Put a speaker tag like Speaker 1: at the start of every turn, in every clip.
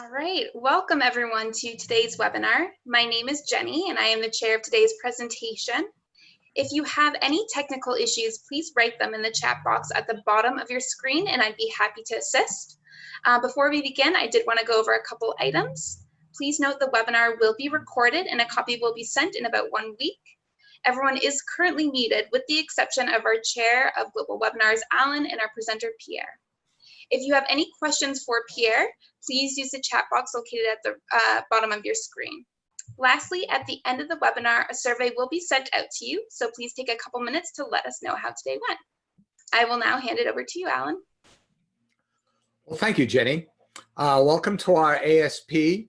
Speaker 1: All right, welcome everyone to today's webinar. My name is Jenny and I am the chair of today's presentation. If you have any technical issues, please write them in the chat box at the bottom of your screen and I'd be happy to assist. Before we begin, I did want to go over a couple items. Please note the webinar will be recorded and a copy will be sent in about 1 week. Everyone is currently muted with the exception of our chair of Global Webinars, Alan, and our presenter, Pierre. If you have any questions for Pierre, please use the chat box located at the bottom of your screen. Lastly, at the end of the webinar, a survey will be sent out to you, so please take a couple minutes to let us know how today went. I will now hand it over to you, Alan.
Speaker 2: Well, thank you, Jenny. Welcome to our ASP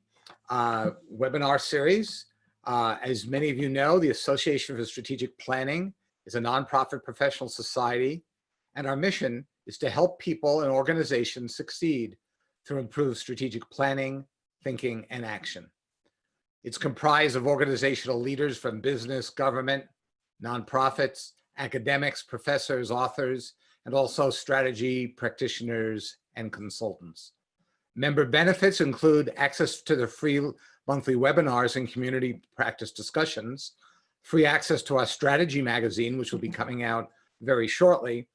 Speaker 2: webinar series. As many of you know, the Association for Strategic Planning is a nonprofit professional society, and our mission is to help people and organizations succeed through improved strategic planning, thinking, and action. It's comprised of organizational leaders from business, government, nonprofits, academics, professors, authors, and also strategy practitioners and consultants. Member benefits include access to the free monthly webinars and community practice discussions, free access to our strategy magazine, which will be coming out very shortly,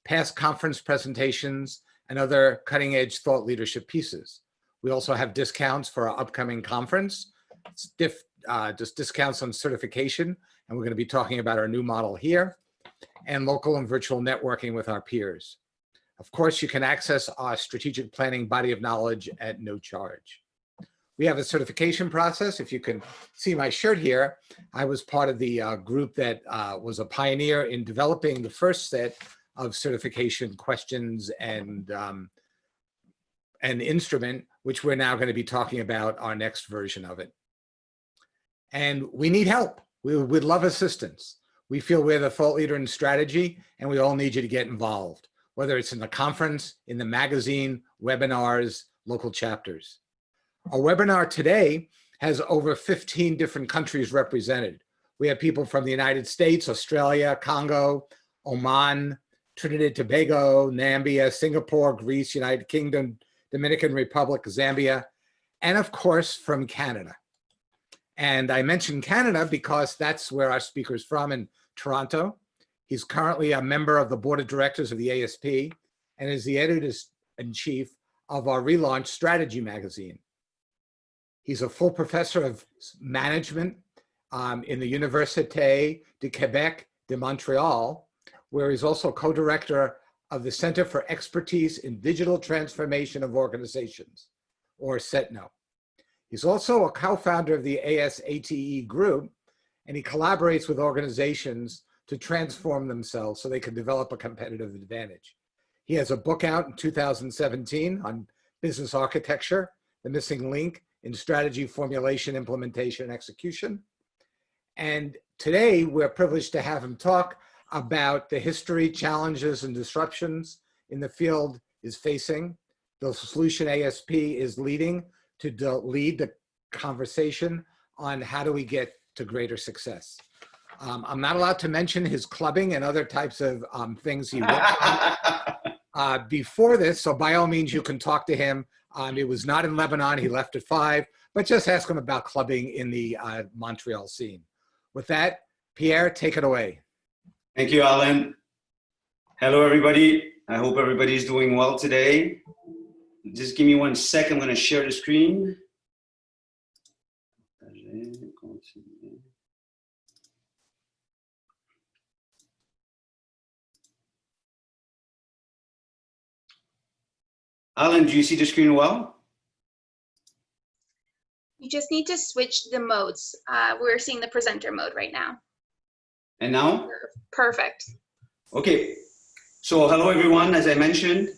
Speaker 2: past conference presentations, and other cutting-edge thought leadership pieces. We also have discounts for our upcoming conference, just discounts on certification, and we're going to be talking about our new model here, and local and virtual networking with our peers. Of course, you can access our strategic planning body of knowledge at no charge. We have a certification process. If you can see my shirt here, I was part of the group that was a pioneer in developing the first set of certification questions and instrument, which we're now going to be talking about our next version of it. And we need help. We would love assistance. We feel we're the thought leader in strategy, and we all need you to get involved, whether it's in the conference, in the magazine, webinars, local chapters. Our webinar today has over 15 different countries represented. We have people from the United States, Australia, Congo, Oman, Trinidad, Tobago, Namibia, Singapore, Greece, United Kingdom, Dominican Republic, Zambia, and of course from Canada. And I mentioned Canada because that's where our speaker is from, in Toronto. He's currently a member of the board of directors of the ASP and is the editor-in-chief of our relaunched strategy magazine. He's a full professor of management in the Université de Québec de Montréal, where he's also co-director of the Center for Expertise in Digital Transformation of Organizations, or CETNO. He's also a co-founder of the ASATE group, and he collaborates with organizations to transform themselves so they can develop a competitive advantage. He has a book out in 2017 on business architecture, the missing link in strategy formulation, implementation, and execution. And today we're privileged to have him talk about the history, challenges, and disruptions in the field is facing, the solution ASP is leading to lead the conversation on how do we get to greater success. I'm not allowed to mention his clubbing and other types of things he works on before this, so by all means you can talk to him. It was not in Lebanon, he left at 5, but just ask him about clubbing in the Montreal scene. With that, Pierre, take it away.
Speaker 3: Thank you, Alan. Hello, everybody. I hope everybody's doing well today. Just give me 1 second. I'm going to share the screen. Alan, do you see the screen well?
Speaker 1: You just need to switch the modes. We're seeing the presenter mode right now.
Speaker 3: And now?
Speaker 1: Perfect.
Speaker 3: Okay. So hello, everyone. As I mentioned,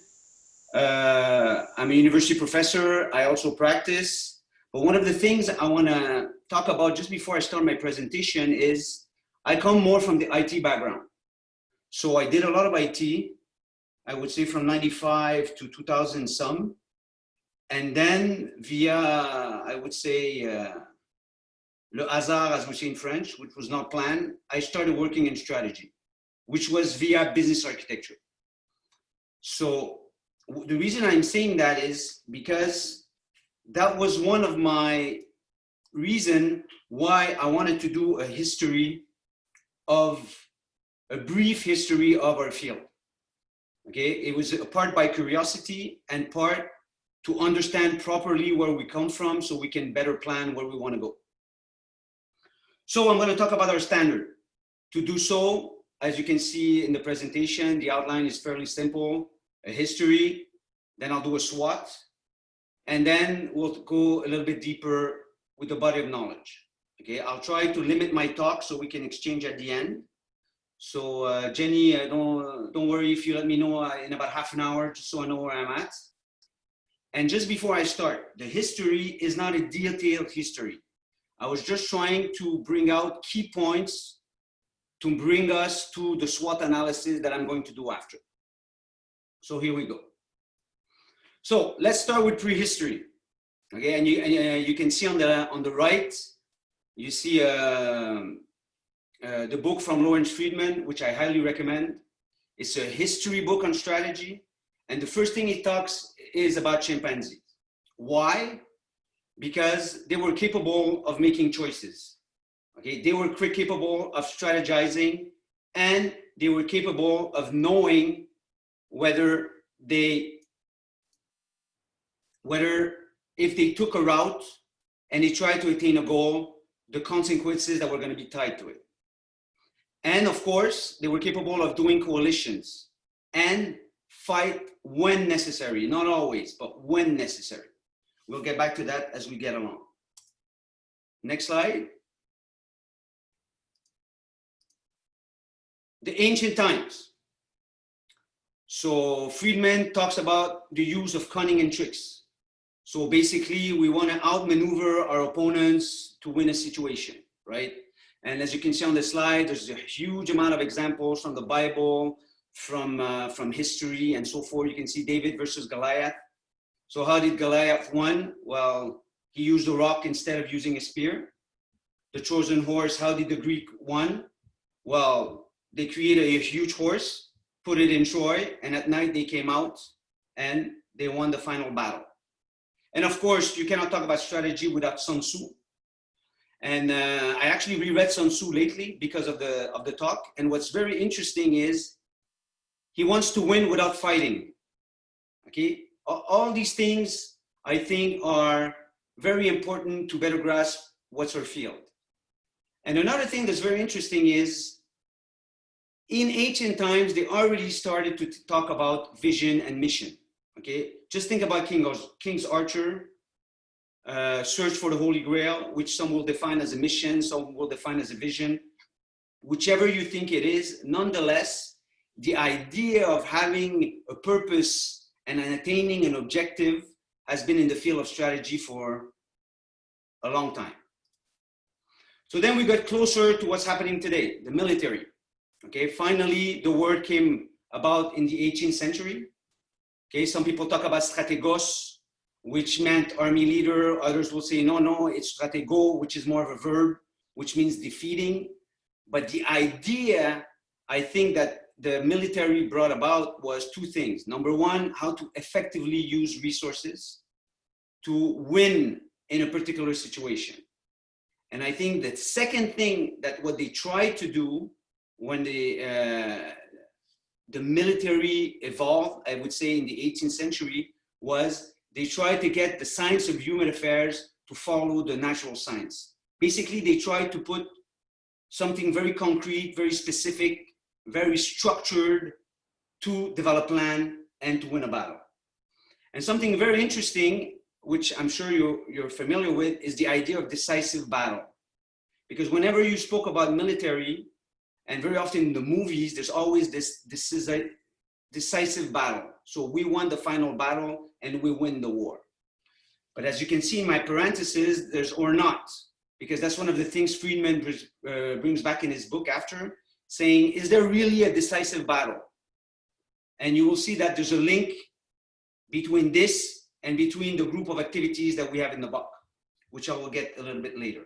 Speaker 3: I'm a university professor. I also practice. But one of the things I want to talk about just before I start my presentation is I come more from the IT background. So I did a lot of IT, I would say from 95 to 2000 some. And then via, I would say, le hasard, as we say in French, which was not planned, I started working in strategy, which was via business architecture. So the reason I'm saying that is because that was one of my reason why I wanted to do a brief history of our field. Okay, it was a part by curiosity and part to understand properly where we come from so we can better plan where we want to go. So I'm going to talk about our standard. To do so, as you can see in the presentation, the outline is fairly simple: a history, then I'll do a SWOT, and then we'll go a little bit deeper with the body of knowledge. Okay, I'll try to limit my talk so we can exchange at the end. So Jenny, don't worry if you let me know in about half an hour, just so I know where I'm at. And just before I start, the history is not a detailed history. I was just trying to bring out key points to bring us to the SWOT analysis that I'm going to do after. So here we go. So let's start with prehistory. Okay, and you can see on the right, you see the book from Lawrence Freedman, which I highly recommend. It's a history book on strategy. And the first thing he talks is about chimpanzees. Why? Because they were capable of making choices. Okay, they were capable of strategizing, and they were capable of knowing whether if they took a route and they tried to attain a goal, the consequences that were going to be tied to it. And of course, they were capable of doing coalitions and fight when necessary, not always, but when necessary. We'll get back to that as we get along. Next slide. The ancient times. So Freedman talks about the use of cunning and tricks. So basically, we want to outmaneuver our opponents to win a situation, right? And as you can see on the slide, there's a huge amount of examples from the Bible, from history and so forth. You can see David versus Goliath. So how did Goliath win? Well, he used a rock instead of using a spear. The Trojan horse, how did the Greek win? Well, they created a huge horse, put it in Troy, and at night they came out and they won the final battle. And of course, you cannot talk about strategy without Sun Tzu. And I actually reread Sun Tzu lately because of the talk. And what's very interesting is he wants to win without fighting. Okay, all these things I think are very important to better grasp what's our field. And another thing that's very interesting is in ancient times, they already started to talk about vision and mission. Okay, just think about King's Archer, search for the Holy Grail, which some will define as a mission, some will define as a vision. Whichever you think it is, nonetheless, the idea of having a purpose and attaining an objective has been in the field of strategy for a long time. So then we got closer to what's happening today, the military. Okay, finally, the word came about in the 18th century. Okay, some people talk about strategos, which meant army leader. Others will say, no, it's stratego, which is more of a verb, which means defeating. But the idea, I think, that the military brought about was two things. Number one, how to effectively use resources to win in a particular situation. And I think the second thing that what they tried to do when the military evolved, I would say in the 18th century, was they tried to get the science of human affairs to follow the natural science. Basically, they tried to put something very concrete, very specific, very structured to develop a plan and to win a battle. And something very interesting, which I'm sure you're familiar with, is the idea of decisive battle. Because whenever you spoke about military, and very often in the movies, there's always this is a decisive battle. So we won the final battle and we win the war. But as you can see in my parentheses, there's or not, because that's one of the things Freedman brings back in his book after, saying, is there really a decisive battle? And you will see that there's a link between this and between the group of activities that we have in the book, which I will get a little bit later.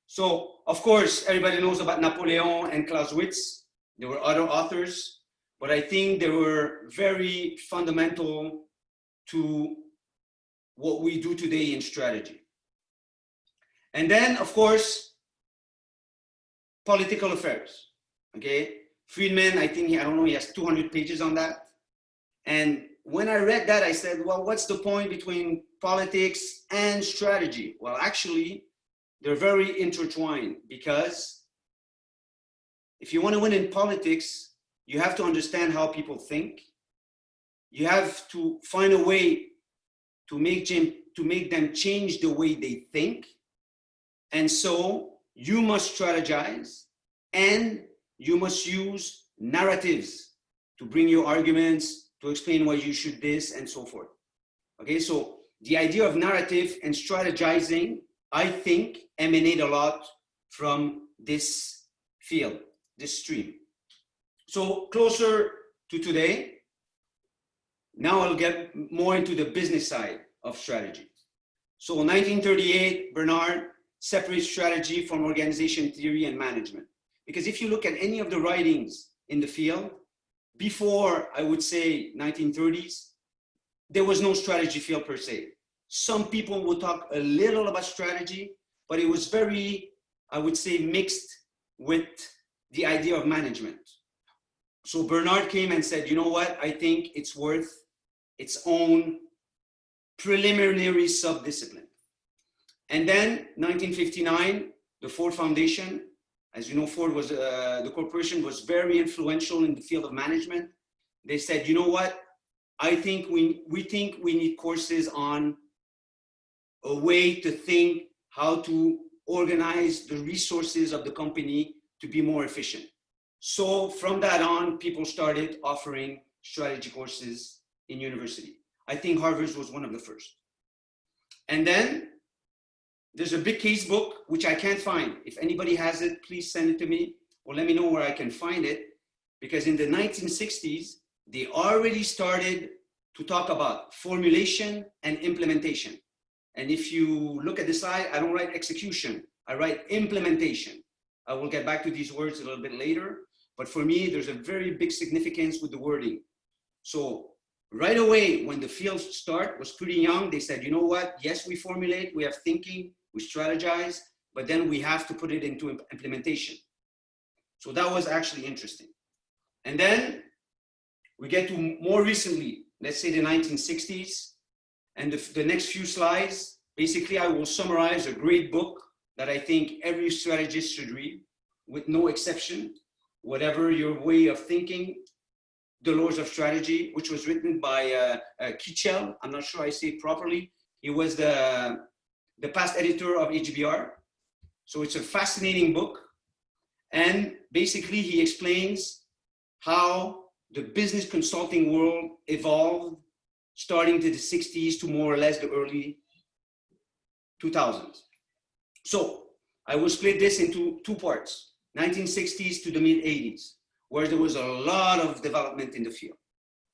Speaker 3: So, of course, everybody knows about Napoleon and Clausewitz. There were other authors, but I think they were very fundamental to what we do today in strategy. And then, of course, political affairs, okay? Freedman, I think, I don't know, he has 200 pages on that. And when I read that, I said, well, what's the point between politics and strategy? Well, actually, they're very intertwined, because if you want to win in politics, you have to understand how people think. You have to find a way to make them change the way they think. And so you must strategize, and you must use narratives to bring your arguments, to explain why you should this, and so forth. Okay, so the idea of narrative and strategizing, I think, emanate a lot from this field, this stream. So closer to today, now I'll get more into the business side of strategy. So in 1938, Bernard separates strategy from organization theory and management. Because if you look at any of the writings in the field, before, I would say, 1930s, there was no strategy field per se. Some people would talk a little about strategy, but it was very, I would say, mixed with the idea of management. So Bernard came and said, you know what, I think it's worth its own preliminary sub-discipline. And then 1959, the Ford Foundation, as you know, Ford was, the corporation was very influential in the field of management. They said, you know what, I think we need courses on a way to think how to organize the resources of the company to be more efficient. So from that on, people started offering strategy courses in university. I think Harvard was one of the first. And then there's a big case book, which I can't find. If anybody has it, please send it to me, or let me know where I can find it. Because in the 1960s, they already started to talk about formulation and implementation. And if you look at the slide, I don't write execution, I write implementation. I will get back to these words a little bit later, but for me, there's a very big significance with the wording. So right away, when the field start was pretty young, they said, you know what? Yes, we formulate, we have thinking, we strategize, but then we have to put it into implementation. So that was actually interesting. And then we get to more recently, let's say the 1960s, and the next few slides, basically I will summarize a great book that I think every strategist should read, with no exception, whatever your way of thinking, The Laws of Strategy, which was written by Key, I'm not sure I say it properly. He was the past editor of HBR. So it's a fascinating book. And basically he explains how the business consulting world evolved starting to the 60s to more or less the early 2000s. So I will split this into two parts, 1960s to the mid 80s, where there was a lot of development in the field.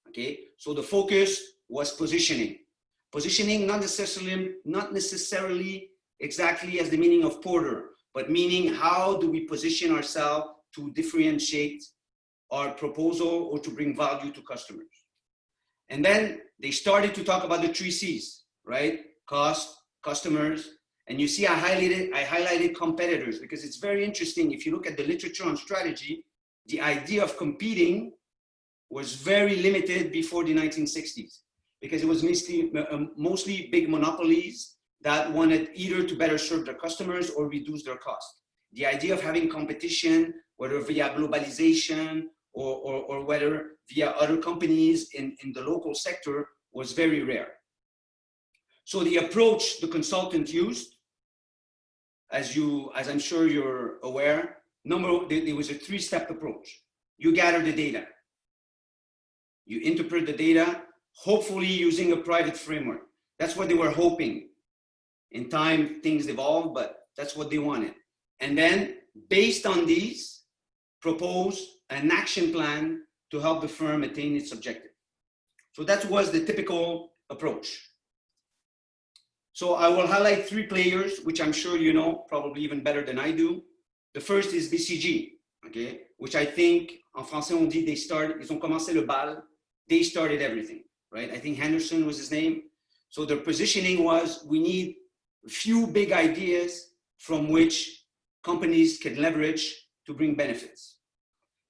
Speaker 3: Okay, so the focus was positioning. Positioning not necessarily exactly as the meaning of Porter, but meaning how do we position ourselves to differentiate our proposal or to bring value to customers. And then they started to talk about the 3 C's, right? Cost, customers, and you see I highlighted competitors, because it's very interesting. If you look at the literature on strategy, the idea of competing was very limited before the 1960s, because it was mostly big monopolies that wanted either to better serve their customers or reduce their cost. The idea of having competition, whether via globalization or whether via other companies in the local sector, was very rare. So the approach the consultant used, as I'm sure you're aware, there was a 3-step approach. You gather the data. You interpret the data, hopefully using a private framework. That's what they were hoping. In time, things evolved, but that's what they wanted. And then, based on these, propose an action plan to help the firm attain its objective. So that was the typical approach. So I will highlight 3 players, which I'm sure you know, probably even better than I do. The first is BCG, okay, which I think, en français on dit, ils ont commencé le bal, they started everything, right? I think Henderson was his name. So their positioning was, we need a few big ideas from which companies can leverage to bring benefits.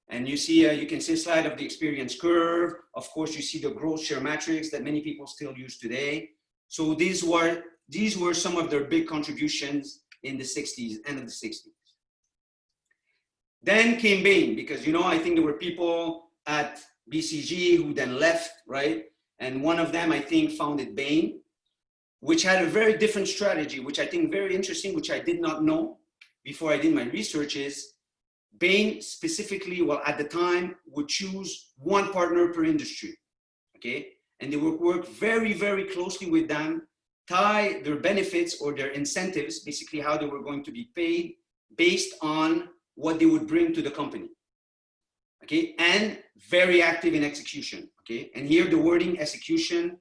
Speaker 3: And you see, you can see a slide of the experience curve. Of course, you see the growth share matrix that many people still use today. So these were some of their big contributions in the 60s, end of the 60s. Then came Bain, because, you know, I think there were people at BCG who then left, right? And one of them, I think, founded Bain, which had a very different strategy, which I think very interesting, which I did not know before I did my research, is Bain specifically, well, at the time, would choose one partner per industry, okay? And they would work very, very closely with them, tie their benefits or their incentives, basically how they were going to be paid based on what they would bring to the company, okay? And very active in execution, okay? And here the wording execution,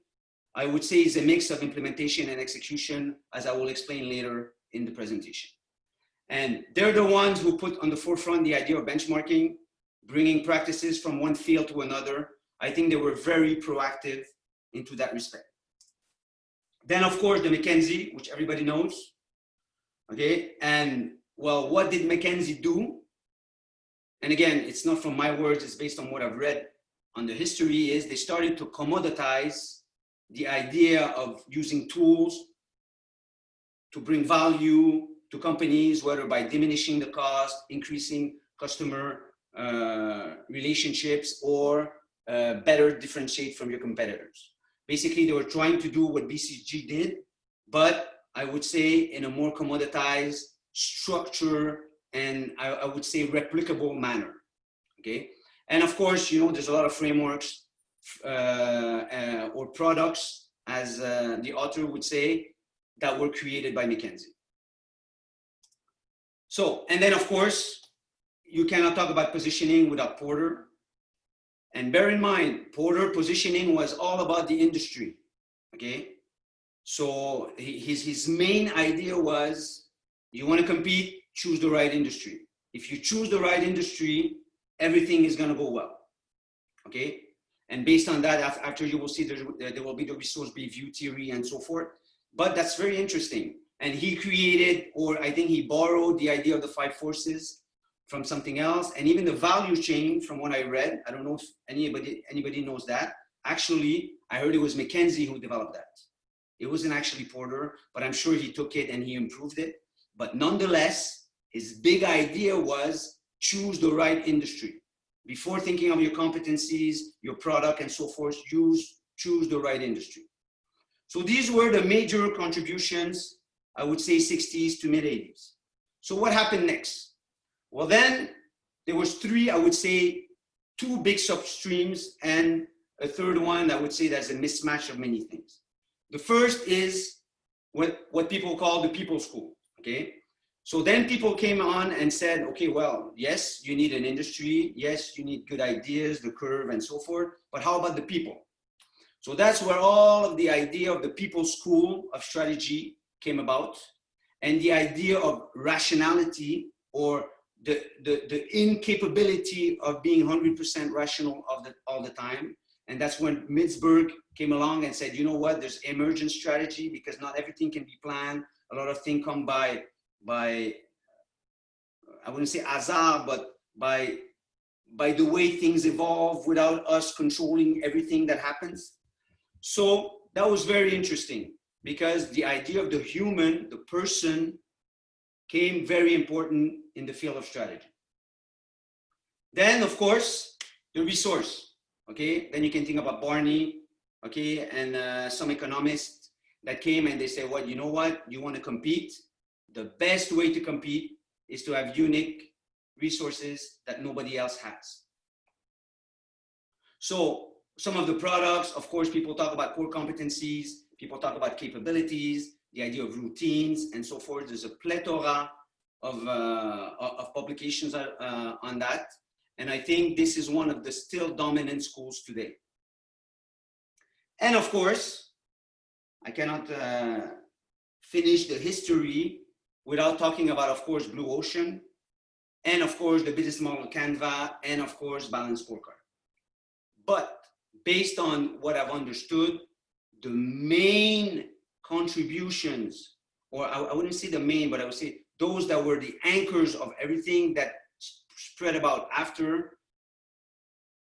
Speaker 3: I would say, is a mix of implementation and execution, as I will explain later in the presentation. And they're the ones who put on the forefront the idea of benchmarking, bringing practices from one field to another. I think they were very proactive into that respect. Then, of course, the McKinsey, which everybody knows, okay? And, well, what did McKinsey do? And again, it's not from my words, it's based on what I've read on the history, is they started to commoditize the idea of using tools to bring value to companies, whether by diminishing the cost, increasing customer relationships, or better differentiate from your competitors. Basically, they were trying to do what BCG did, but I would say in a more commoditized structure and I would say replicable manner, okay? And of course, you know, there's a lot of frameworks or products, as the author would say, that were created by McKinsey. So, and then of course, you cannot talk about positioning without Porter. And bear in mind, Porter positioning was all about the industry, okay? So his main idea was, you want to compete, choose the right industry. If you choose the right industry, everything is going to go well, okay? And based on that, after you will see there will be the resource review theory and so forth. But that's very interesting. And he created, or I think he borrowed the idea of the 5 forces from something else. And even the value chain, from what I read, I don't know if anybody knows that. Actually, I heard it was McKinsey who developed that. It wasn't actually Porter, but I'm sure he took it and he improved it. But nonetheless, his big idea was choose the right industry. Before thinking of your competencies, your product, and so forth, choose the right industry. So these were the major contributions, I would say 60s to mid 80s. So what happened next? Well, then there was 3, I would say 2 big substreams and a third one, I would say that's a mismatch of many things. The first is what people call the people school, okay? So then people came on and said, okay, well, yes, you need an industry. Yes, you need good ideas, the curve and so forth, but how about the people? So that's where all of the idea of the people school of strategy came about, and the idea of rationality, or the incapability of being 100% rational all the time. And that's when Mitzberg came along and said, you know what, there's emergent strategy, because not everything can be planned. A lot of things come by I wouldn't say hazard, but by the way things evolve without us controlling everything that happens. So that was very interesting, because the idea of the human, the person, came very important in the field of strategy. Then, of course, the resource, okay? Then you can think about Barney, okay? And some economists that came and they say, well, you know what? You want to compete? The best way to compete is to have unique resources that nobody else has. So some of the products, of course, people talk about core competencies, people talk about capabilities, the idea of routines and so forth. There's a plethora of publications on that. And I think this is one of the still dominant schools today. And of course, I cannot finish the history without talking about, of course, Blue Ocean, and of course, the business model Canva, and of course, Balanced Scorecard. But based on what I've understood, the main contributions, or I wouldn't say the main, but I would say those that were the anchors of everything that spread about after,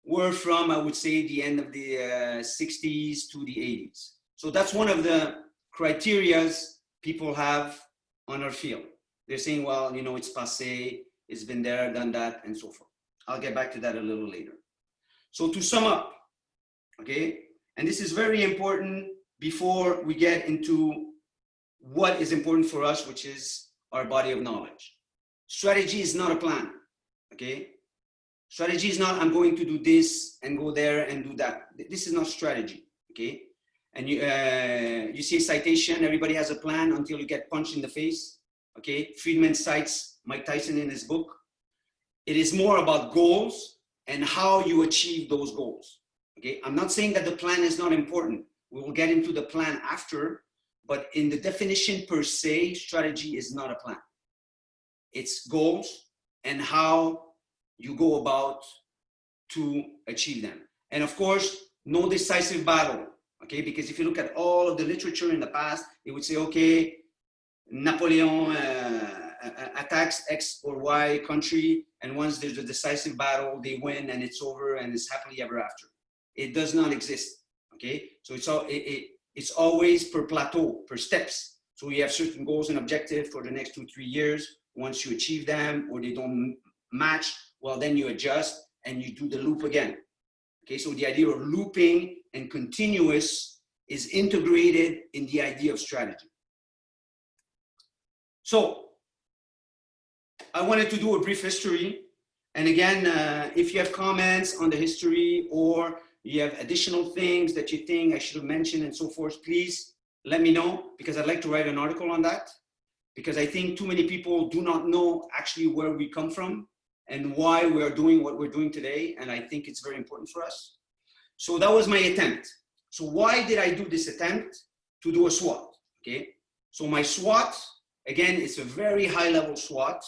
Speaker 3: were from, I would say, the end of the 60s to the 80s. So that's one of the criterias people have on our field. They're saying, well, you know, it's passé, it's been there, done that, and so forth. I'll get back to that a little later. So to sum up, okay, and this is very important before we get into what is important for us, which is our body of knowledge. Strategy is not a plan, okay? Strategy is not, I'm going to do this and go there and do that. This is not strategy, okay? And you see a citation, everybody has a plan until you get punched in the face, okay? Freedman cites Mike Tyson in his book. It is more about goals and how you achieve those goals, okay? I'm not saying that the plan is not important. We will get into the plan after, but in the definition per se, strategy is not a plan. It's goals and how you go about to achieve them. And of course, no decisive battle, okay? Because if you look at all of the literature in the past, it would say, okay, Napoleon attacks X or Y country, and once there's a decisive battle, they win and it's over and it's happily ever after. It does not exist, okay? So it's always per plateau, per steps. So you have certain goals and objectives for the next 2-3 years. Once you achieve them or they don't match, well, then you adjust and you do the loop again. Okay, so the idea of looping and continuous is integrated in the idea of strategy. So I wanted to do a brief history. And again, if you have comments on the history or you have additional things that you think I should have mentioned and so forth, please let me know, because I'd like to write an article on that. Because I think too many people do not know actually where we come from and why we are doing what we're doing today. And I think it's very important for us. So that was my attempt. So why did I do this attempt? To do a SWOT, okay? So my SWOT, again, it's a very high level SWOT.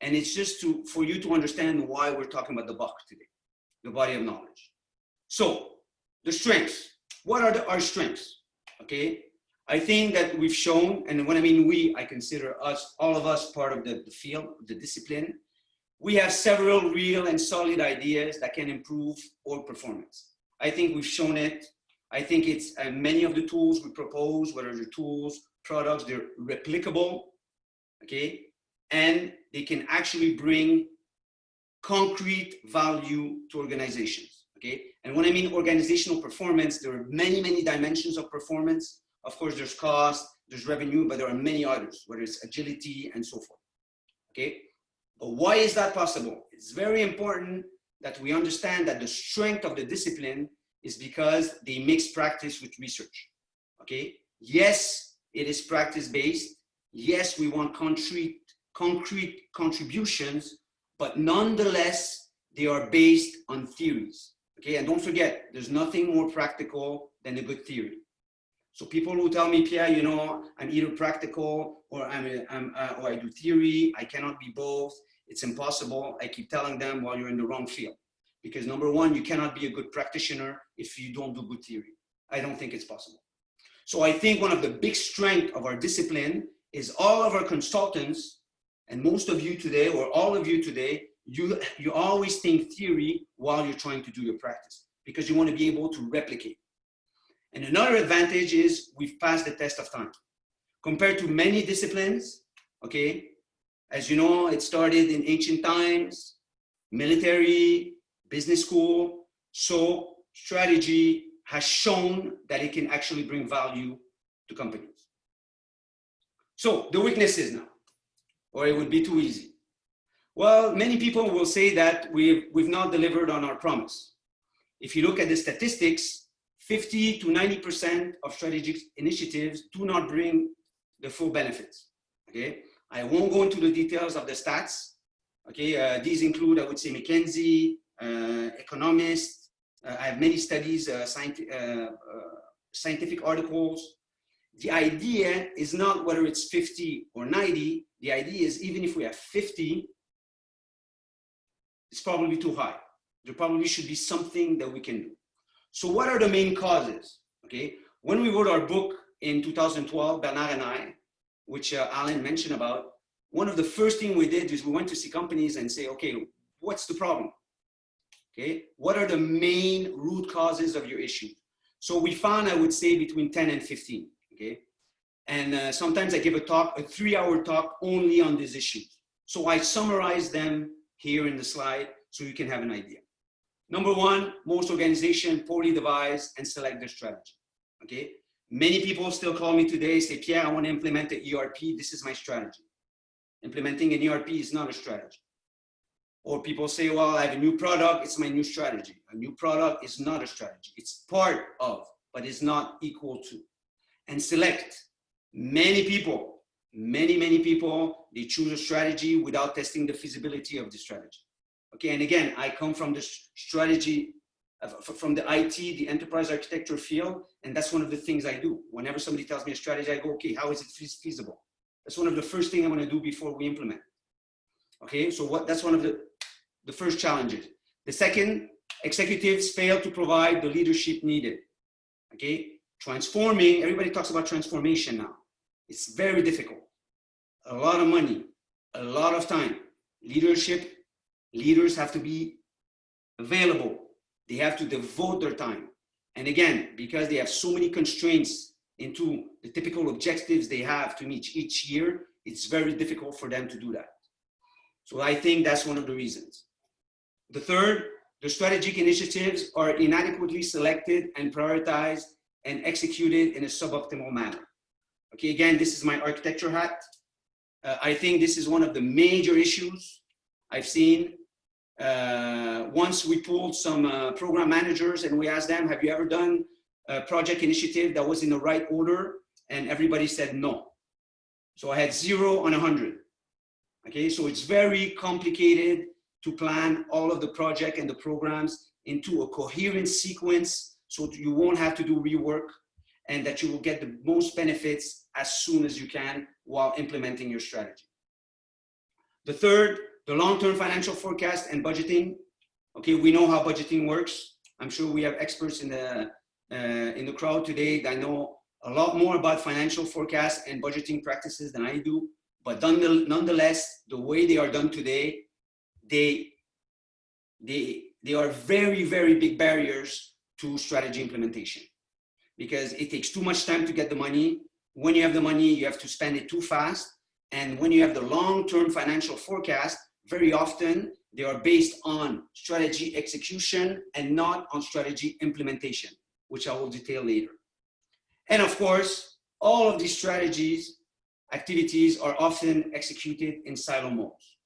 Speaker 3: And it's just for you to understand why we're talking about the BOK today, the body of knowledge. So the strengths, what are our strengths, okay? I think that we've shown, and when I mean we, I consider us, all of us, part of the field, the discipline. We have several real and solid ideas that can improve our performance. I think we've shown it. I think it's many of the tools we propose, whether they're tools, products, they're replicable, okay? And they can actually bring concrete value to organizations, okay? And when I mean organizational performance, there are many, many dimensions of performance. Of course, there's cost, there's revenue, but there are many others, whether it's agility and so forth, okay? But why is that possible? It's very important that we understand that the strength of the discipline is because they mix practice with research, okay? Yes, it is practice-based. Yes, we want concrete contributions, but nonetheless, they are based on theories, okay? And don't forget, there's nothing more practical than a good theory. So people who tell me, Pierre, you know, I'm either practical or or I do theory, I cannot be both. It's impossible. I keep telling them, well, you're in the wrong field. Because number one, you cannot be a good practitioner if you don't do good theory. I don't think it's possible. So I think one of the big strengths of our discipline is all of our consultants, and most of you today, or all of you today, you always think theory while you're trying to do your practice, because you want to be able to replicate. And another advantage is we've passed the test of time. Compared to many disciplines, okay, as you know, it started in ancient times, military, business school. So strategy has shown that it can actually bring value to companies. So the weaknesses now, or it would be too easy. Well, many people will say that we've not delivered on our promise. If you look at the statistics, 50 to 90% of strategic initiatives do not bring the full benefits, okay? I won't go into the details of the stats, okay? These include, I would say, McKinsey, economists. I have many studies, scientific articles. The idea is not whether it's 50 or 90. The idea is even if we have 50, it's probably too high. There probably should be something that we can do. So what are the main causes? Okay, when we wrote our book in 2012, Bernard and I, which Alan mentioned about, one of the first things we did is we went to see companies and say, okay, what's the problem? Okay, what are the main root causes of your issue? So we found, I would say, between 10 and 15, okay? And sometimes I give a talk, a 3-hour talk only on these issues. So I summarize them here in the slide so you can have an idea. Number one, most organizations poorly devise and select their strategy, okay? Many people still call me today, say, Pierre, I want to implement the ERP. This is my strategy. Implementing an ERP is not a strategy. Or people say, well, I have a new product. It's my new strategy. A new product is not a strategy. It's part of, but it's not equal to. And select. Many people, many people, they choose a strategy without testing the feasibility of the strategy. Okay, and again, I come from the strategy, from the IT, the enterprise architecture field, and that's one of the things I do. Whenever somebody tells me a strategy, I go, okay, how is it feasible? That's one of the first things I'm going to do before we implement. Okay, so that's one of the first challenges. The second, executives fail to provide the leadership needed. Okay, transforming, everybody talks about transformation now. It's very difficult. A lot of money, a lot of time. Leaders have to be available. They have to devote their time. And again, because they have so many constraints into the typical objectives they have to meet each year, it's very difficult for them to do that. So I think that's one of the reasons. The third, the strategic initiatives are inadequately selected and prioritized and executed in a suboptimal manner. Okay, again, this is my architecture hat. I think this is one of the major issues I've seen. Once we pulled some program managers and we asked them, have you ever done a project initiative that was in the right order? And everybody said no. So I had 0 on 100. Okay, so it's very complicated to plan all of the project and the programs into a coherent sequence so you won't have to do rework and that you will get the most benefits as soon as you can while implementing your strategy. The third, the long-term financial forecast and budgeting. Okay, we know how budgeting works. I'm sure we have experts in the crowd today that know a lot more about financial forecast and budgeting practices than I do. But nonetheless, the way they are done today, they are very, very big barriers to strategy implementation because it takes too much time to get the money. When you have the money, you have to spend it too fast. And when you have the long-term financial forecast, very often they are based on strategy execution and not on strategy implementation, which I will detail later. And of course, all of these activities are often executed in silo modes.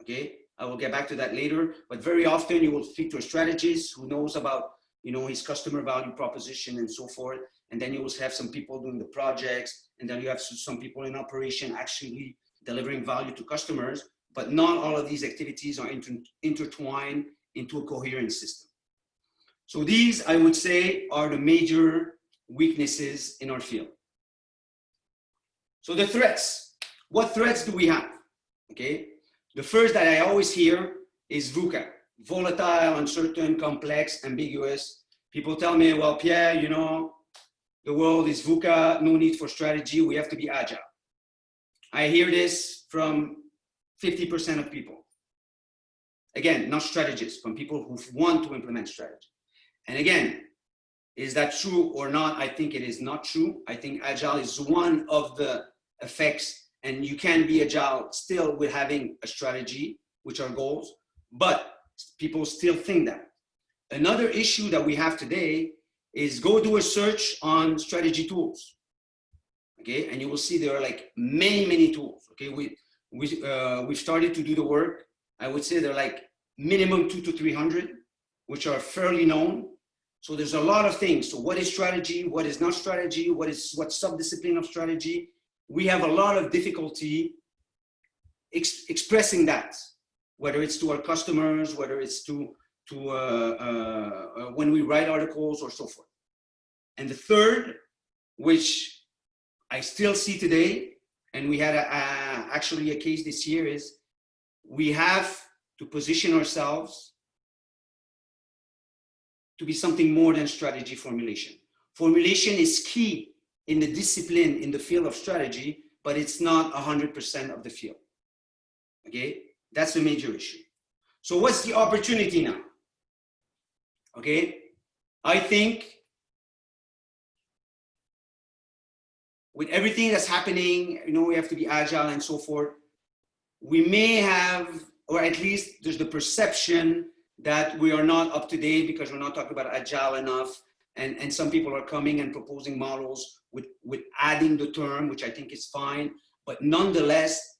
Speaker 3: Okay, I will get back to that later, but very often you will speak to a strategist who knows about, his customer value proposition and so forth. And then you will have some people doing the projects, and then you have some people in operation actually delivering value to customers, but not all of these activities are intertwined into a coherent system. So these, I would say, are the major weaknesses in our field. So the threats, what threats do we have? Okay, the first that I always hear is VUCA, volatile, uncertain, complex, ambiguous. People tell me, well, Pierre, the world is VUCA, no need for strategy, we have to be agile. I hear this from 50% of people. Again, not strategists, from people who want to implement strategy. And again, is that true or not? I think it is not true. I think agile is one of the effects, and you can be agile still with having a strategy, which are goals, but people still think that. Another issue that we have today is go do a search on strategy tools. Okay, and you will see there are like many tools. Okay, we've started to do the work. I would say they're like minimum 200 to 300, which are fairly known. So there's a lot of things. So what is strategy? What is not strategy? What sub-discipline of strategy? We have a lot of difficulty expressing that, whether it's to our customers, whether it's to when we write articles or so forth. And the third, which I still see today, and we had actually a case this year, is we have to position ourselves to be something more than strategy formulation. Formulation is key in the discipline, in the field of strategy, but it's not 100% of the field. Okay, that's the major issue. So what's the opportunity now? Okay, I think with everything that's happening, you know, we have to be agile and so forth. We may have, or at least there's the perception that we are not up to date because we're not talking about agile enough. And some people are coming and proposing models with adding the term, which I think is fine. But nonetheless,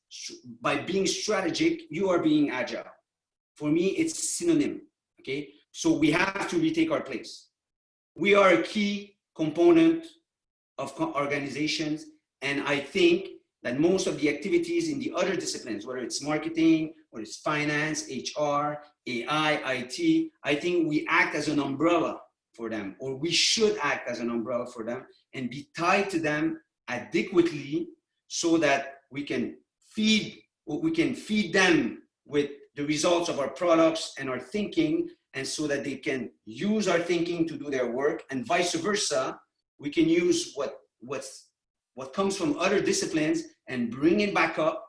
Speaker 3: by being strategic, you are being agile. For me, it's synonym, okay? So we have to retake our place. We are a key component of organizations. And I think that most of the activities in the other disciplines, whether it's marketing, or it's finance, HR, AI, IT, I think we act as an umbrella for them, or we should act as an umbrella for them and be tied to them adequately so that we can feed them with the results of our products and our thinking, and so that they can use our thinking to do their work, and vice versa. We can use what comes from other disciplines and bring it back up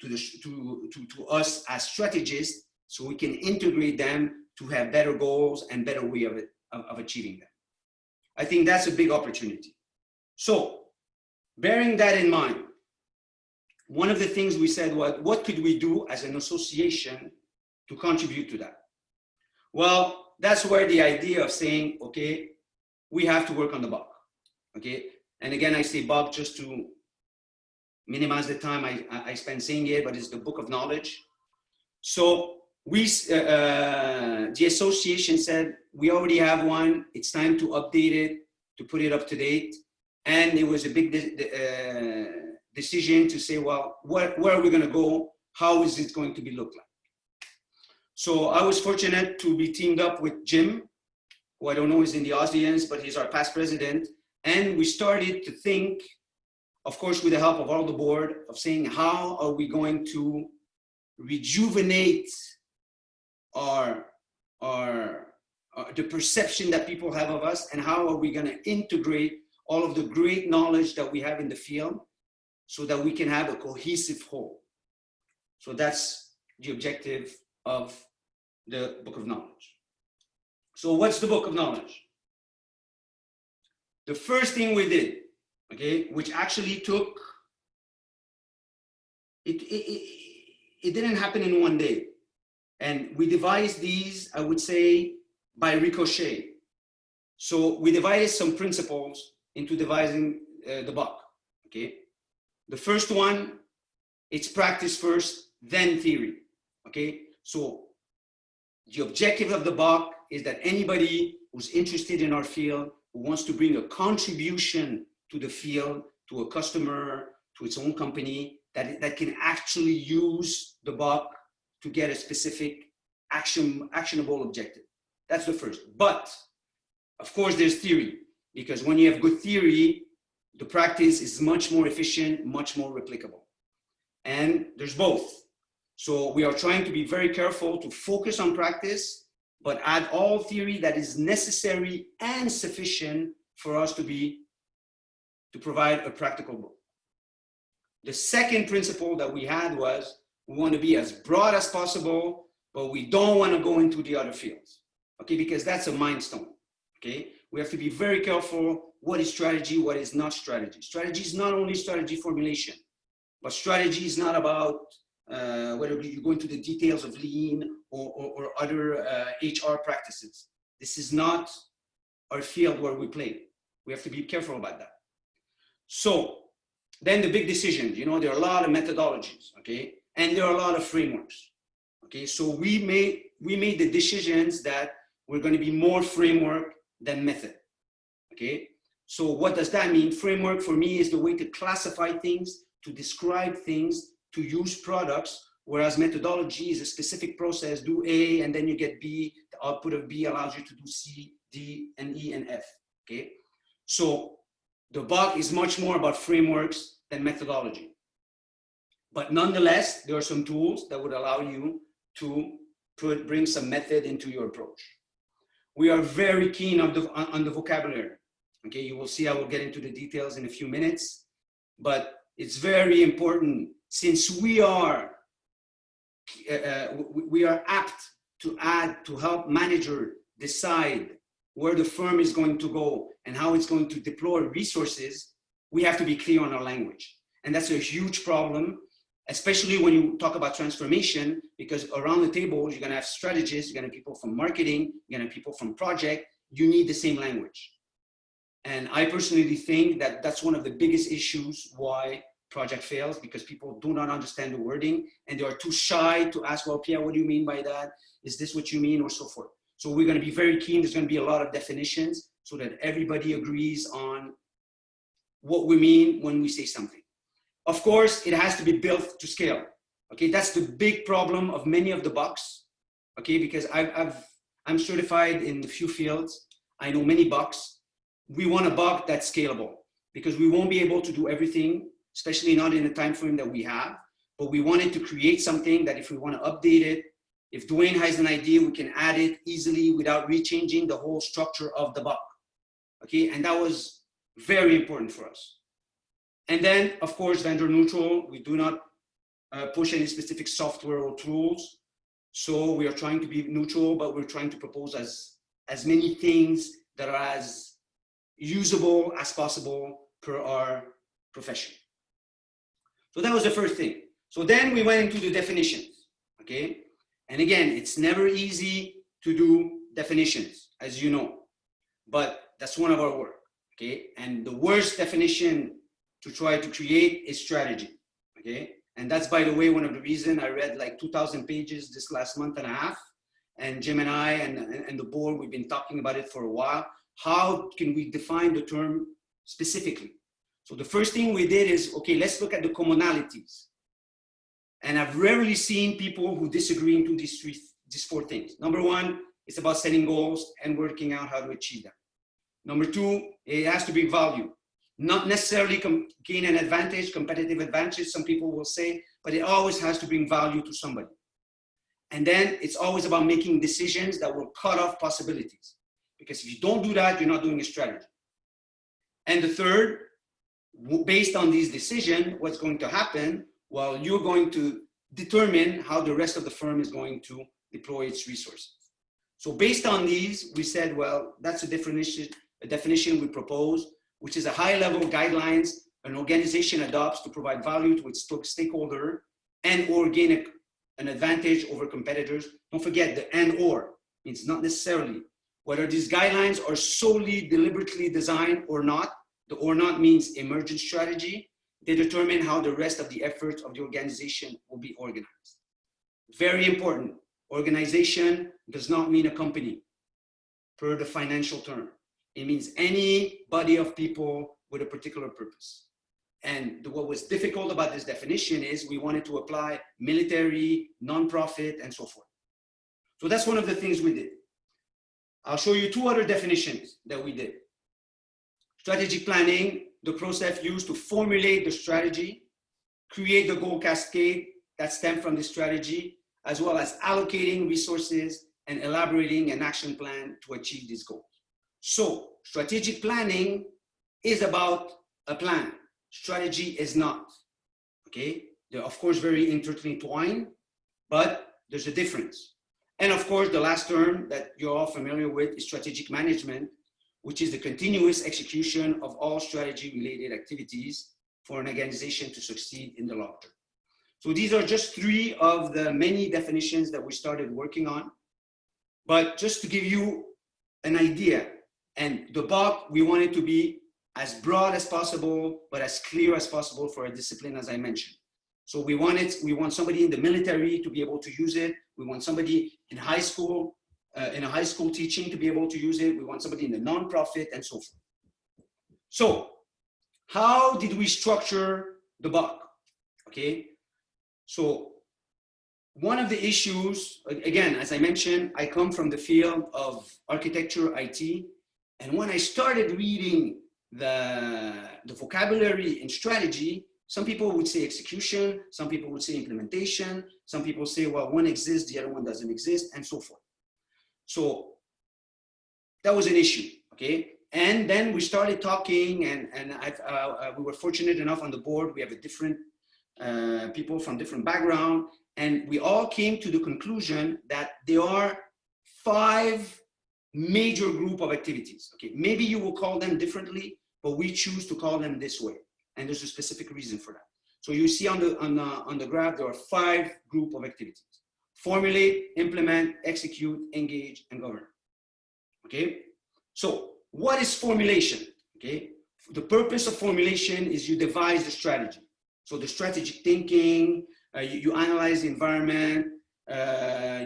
Speaker 3: to us as strategists, so we can integrate them to have better goals and better way of achieving them. I think that's a big opportunity. So bearing that in mind, one of the things we said was, what could we do as an association to contribute to that? Well, that's where the idea of saying, okay, we have to work on the bug, okay? And again, I say bug just to minimize the time I spend saying it, but it's the book of knowledge. So the association said, we already have one, it's time to update it, to put it up to date. And it was a big decision to say, well, where are we gonna go? How is it going to be look like? So I was fortunate to be teamed up with Jim, who I don't know is in the audience, but he's our past president. And we started to think, of course, with the help of all the board, of saying, how are we going to rejuvenate the perception that people have of us, and how are we going to integrate all of the great knowledge that we have in the field so that we can have a cohesive whole. So that's the objective of the Book of Knowledge. So what's the Book of Knowledge? The first thing we did, okay, which actually took, it didn't happen in one day. And we devised these, I would say, by ricochet. So we divided some principles into devising the book, okay? The first one, it's practice first, then theory, okay? So the objective of the book is that anybody who's interested in our field, who wants to bring a contribution to the field, to a customer, to its own company, that can actually use the book to get a specific actionable objective. That's the first. But of course there's theory, because when you have good theory, the practice is much more efficient, much more replicable. And there's both. So we are trying to be very careful to focus on practice, but add all theory that is necessary and sufficient for us to provide a practical book. The second principle that we had was, we want to be as broad as possible, but we don't want to go into the other fields, okay? Because that's a milestone, okay? We have to be very careful what is strategy, what is not strategy. Strategy is not only strategy formulation, but strategy is not about whether you go into the details of lean or other HR practices. This is not our field where we play. We have to be careful about that. So then the big decisions, you know, there are a lot of methodologies, okay? And there are a lot of frameworks, okay? So we made the decisions that we're going to be more framework than method, okay? So what does that mean? Framework for me is the way to classify things, to describe things, to use products, whereas methodology is a specific process, do A and then you get B, the output of B allows you to do C, D, and E, and F, okay? So the book is much more about frameworks than methodology. But nonetheless, there are some tools that would allow you to bring some method into your approach. we are very keen on the vocabulary. Okay, you will see I will get into the details in a few minutes, but it's very important since we are apt to help manager decide where the firm is going to go and how it's going to deploy resources. We have to be clear on our language. And that's a huge problem, especially when you talk about transformation, because around the table, you're gonna have strategists, you're gonna have people from marketing, you're gonna have people from project, you need the same language. And I personally think that that's one of the biggest issues why project fails, because people do not understand the wording and they are too shy to ask, well, Pierre, what do you mean by that? Is this what you mean, or so forth? So we're gonna be very keen, there's gonna be a lot of definitions so that everybody agrees on what we mean when we say something. Of course, it has to be built to scale. Okay, that's the big problem of many of the bucks. Okay, because I'm certified in a few fields. I know many bucks. We want a buck that's scalable because we won't be able to do everything, especially not in the time frame that we have. But we wanted to create something that if we want to update it, if Dwayne has an idea, we can add it easily without rechanging the whole structure of the buck. Okay, and that was very important for us. And then, of course, vendor neutral. We do not push any specific software or tools. So we are trying to be neutral, but we're trying to propose as many things that are as usable as possible per our profession. So that was the first thing. So then we went into the definitions, okay? And again, it's never easy to do definitions, as you know, but that's one of our work, okay? And the worst definition to try to create is strategy, okay? And that's, by the way, one of the reasons I read like 2,000 pages this last month and a half, and Jim and I and the board, we've been talking about it for a while. How can we define the term specifically? So the first thing we did is, okay, let's look at the commonalities. And I've rarely seen people who disagree into these four things. Number one, it's about setting goals and working out how to achieve them. Number two, it has to be value. Not necessarily gain an advantage, competitive advantage, some people will say, but it always has to bring value to somebody. And then it's always about making decisions that will cut off possibilities. Because if you don't do that, you're not doing a strategy. And the third, based on these decisions, what's going to happen? Well, you're going to determine how the rest of the firm is going to deploy its resources. So based on these, we said, well, that's a definition we propose, which is a high-level guidelines an organization adopts to provide value to its stakeholder and or gain an advantage over competitors. Don't forget the and or means not necessarily. Whether these guidelines are solely deliberately designed or not, the or not means emergent strategy. They determine how the rest of the efforts of the organization will be organized. Very important. Organization does not mean a company per the financial term. It means any body of people with a particular purpose. And what was difficult about this definition is we wanted to apply military, nonprofit, and so forth. So that's one of the things we did. I'll show you two other definitions that we did. Strategic planning, the process used to formulate the strategy, create the goal cascade that stem from the strategy, as well as allocating resources and elaborating an action plan to achieve these goals. So strategic planning is about a plan. Strategy is not, okay? They're of course very intertwined, but there's a difference. And of course, the last term that you're all familiar with is strategic management, which is the continuous execution of all strategy-related activities for an organization to succeed in the long term. So these are just three of the many definitions that we started working on. But just to give you an idea, and the BOP, we want it to be as broad as possible, but as clear as possible for a discipline, as I mentioned. So we want somebody in the military to be able to use it. We want somebody in high school, in a high school teaching to be able to use it. We want somebody in the nonprofit and so forth. So how did we structure the BOP? Okay, so one of the issues, again, as I mentioned, I come from the field of architecture, IT, and when I started reading the vocabulary in strategy, some people would say execution, some people would say implementation, some people say, well, one exists, the other one doesn't exist, and so forth. So that was an issue, okay? And then we started talking, and we were fortunate enough on the board, we have a different people from different background, and we all came to the conclusion that there are 5 major group of activities, okay? Maybe you will call them differently, but we choose to call them this way, and there's a specific reason for that. So you see on the graph, there are 5 group of activities: formulate, implement, execute, engage, and govern. Okay, so what is formulation? Okay, the purpose of formulation is you devise the strategy. So the strategic thinking, you analyze the environment,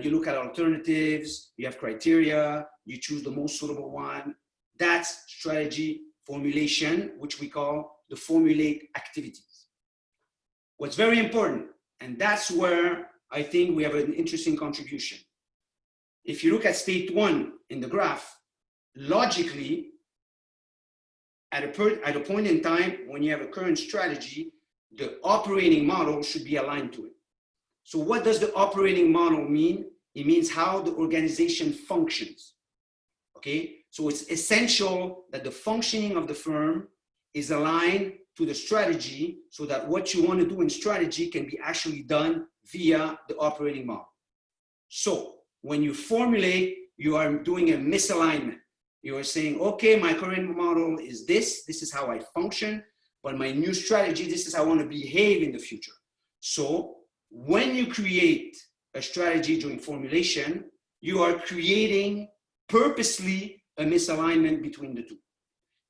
Speaker 3: you look at alternatives, you have criteria, you choose the most suitable one. That's strategy formulation, which we call the formulate activities. What's very important, and that's where I think we have an interesting contribution. If you look at state 1 in the graph, logically, at a point in time when you have a current strategy, the operating model should be aligned to it. So what does the operating model mean? It means how the organization functions. Okay, so it's essential that the functioning of the firm is aligned to the strategy, so that what you want to do in strategy can be actually done via the operating model. So when you formulate, you are doing a misalignment. You are saying, okay, my current model is this is how I function, but my new strategy, this is how I want to behave in the future. So when you create a strategy during formulation, you are creating purposely a misalignment between the two.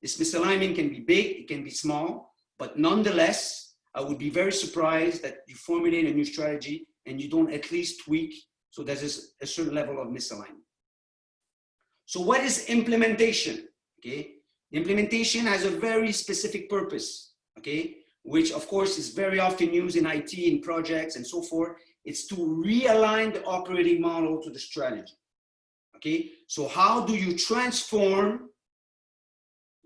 Speaker 3: This misalignment can be big, it can be small, but nonetheless, I would be very surprised that you formulate a new strategy and you don't at least tweak, so there's a certain level of misalignment. So what is implementation? Okay, implementation has a very specific purpose, okay, which of course is very often used in IT, in projects and so forth. It's to realign the operating model to the strategy. Okay, so how do you transform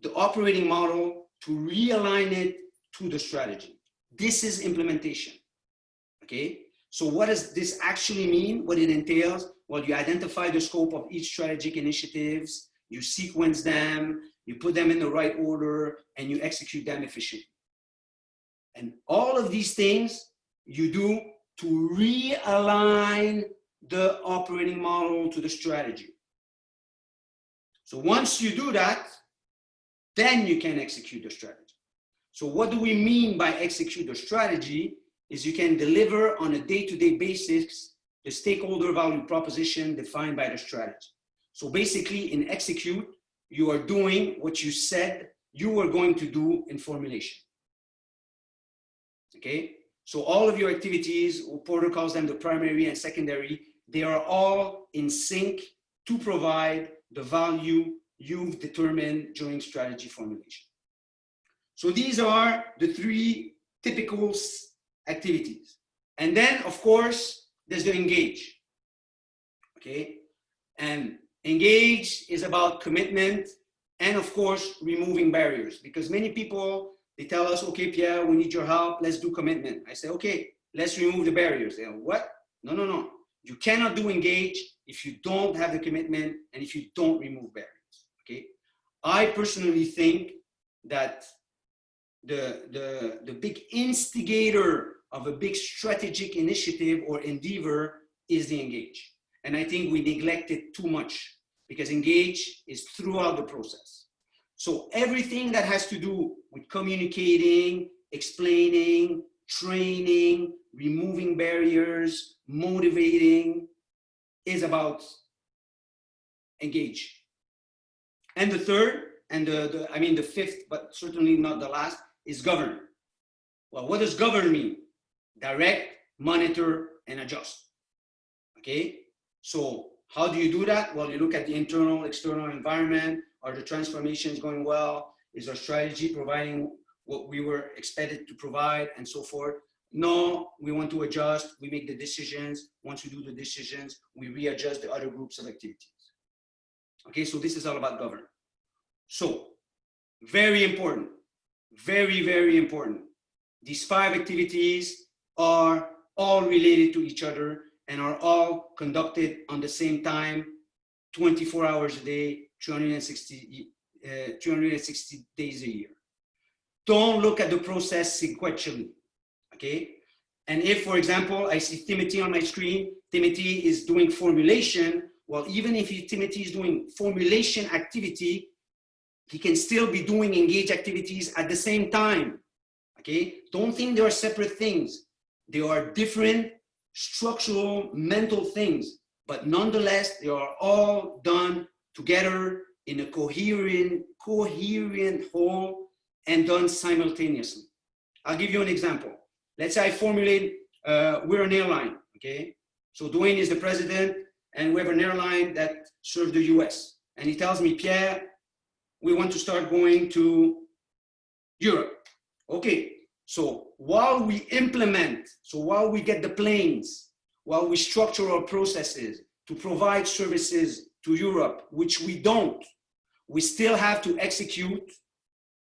Speaker 3: the operating model to realign it to the strategy? This is implementation. Okay, so what does this actually mean? What it entails? Well, you identify the scope of each strategic initiatives, you sequence them, you put them in the right order, and you execute them efficiently. And all of these things you do to realign the operating model to the strategy. So once you do that, then you can execute the strategy. So what do we mean by execute the strategy? Is you can deliver on a day-to-day basis the stakeholder value proposition defined by the strategy. So basically in execute, you are doing what you said you were going to do in formulation. Okay, so all of your activities, Porter calls them the primary and secondary, they are all in sync to provide the value you've determined during strategy formulation. So these are the 3 typical activities. And then, of course, there's the engage. Okay, and engage is about commitment and, of course, removing barriers, because many people, they tell us, okay, Pierre, we need your help, let's do commitment. I say, okay, let's remove the barriers. They go, what? No. You cannot do engage if you don't have the commitment and if you don't remove barriers. Okay, I personally think that the big instigator of a big strategic initiative or endeavor is the engage. And I think we neglect it too much, because engage is throughout the process. So everything that has to do with communicating, explaining, training, removing barriers, motivating is about engage. And the third, and the 5th, but certainly not the last, is govern. Well, what does govern mean? Direct, monitor, and adjust. Okay, so how do you do that? Well, you look at the internal, external environment. Are the transformations going well? Is our strategy providing what we were expected to provide, and so forth? No, we want to adjust. We make the decisions. Once we do the decisions, we readjust the other groups of activities. Okay, so this is all about govern. So very important, very, very important. These 5 activities are all related to each other and are all conducted on the same time, 24 hours a day, 360 days a year. Don't look at the process sequentially, okay? And if, for example, I see Timothy on my screen, Timothy is doing formulation, well, even if Timothy is doing formulation activity, he can still be doing engage activities at the same time, okay? Don't think they are separate things. They are different structural, mental things, but nonetheless, they are all done together in a coherent whole and done simultaneously. I'll give you an example. Let's say I formulate, we're an airline, okay? So Dwayne is the president, and we have an airline that serves the US. And he tells me, Pierre, we want to start going to Europe. Okay, so while we implement, so while we get the planes, while we structure our processes to provide services to Europe, which we don't, we still have to execute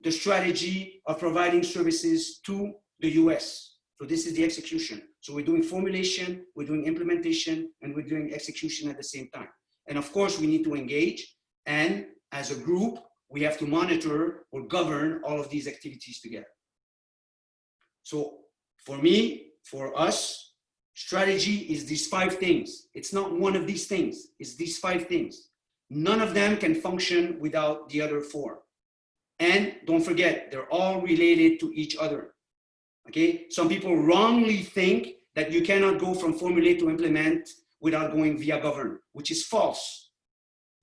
Speaker 3: the strategy of providing services to the US. So this is the execution. So we're doing formulation, we're doing implementation, and we're doing execution at the same time. And of course, we need to engage. And as a group, we have to monitor or govern all of these activities together. So for me, for us, strategy is these 5 things. It's not one of these things. It's these 5 things. None of them can function without the other 4. And don't forget, they're all related to each other. Okay, some people wrongly think that you cannot go from formulate to implement without going via govern, which is false.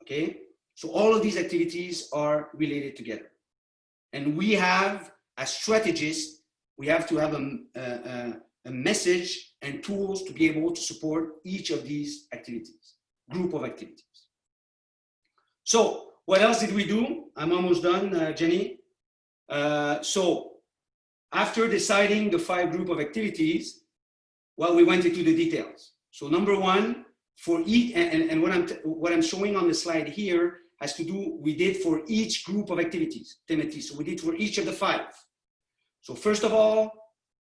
Speaker 3: Okay, so all of these activities are related together. And we have, as strategists, we have to have a message and tools to be able to support each of these activities, group of activities. So what else did we do? I'm almost done, Jenny. So after deciding the 5 group of activities, well, we went into the details. So number 1, for each, and what I'm showing on the slide here has to do, we did for each group of activities, Timothy. So we did for each of the 5. So first of all,